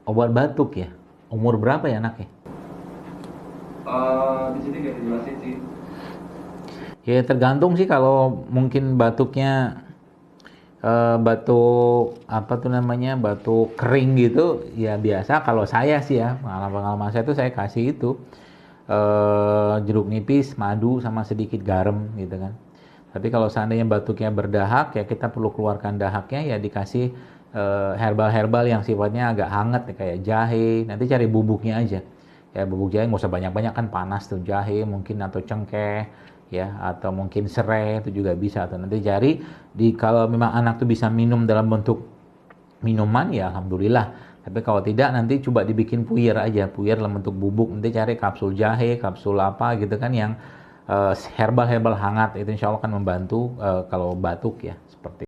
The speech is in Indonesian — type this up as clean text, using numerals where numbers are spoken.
Obat batuk ya. Umur berapa ya anaknya? Di sini nggak dijelasin sih. Ya tergantung sih, kalau mungkin batuknya batuk apa tuh namanya, batuk kering gitu ya biasa. Kalau saya sih ya, pengalaman saya tuh saya kasih itu jeruk nipis, madu sama sedikit garam gitu kan. Tapi kalau seandainya batuknya berdahak ya kita perlu keluarkan dahaknya, ya dikasih herbal-herbal yang sifatnya agak hangat ya, kayak jahe. Nanti cari bubuknya aja. Ya bubuk jahe nggak usah banyak-banyak kan panas tuh, jahe mungkin atau cengkeh ya, atau mungkin serai itu juga bisa. Atau nanti cari kalau memang anak tuh bisa minum dalam bentuk minuman ya alhamdulillah. Tapi kalau tidak nanti coba dibikin puyer aja, puyer dalam bentuk bubuk. Nanti cari kapsul jahe, kapsul apa gitu kan yang herbal-herbal hangat, itu insya Allah akan membantu kalau batuk ya, seperti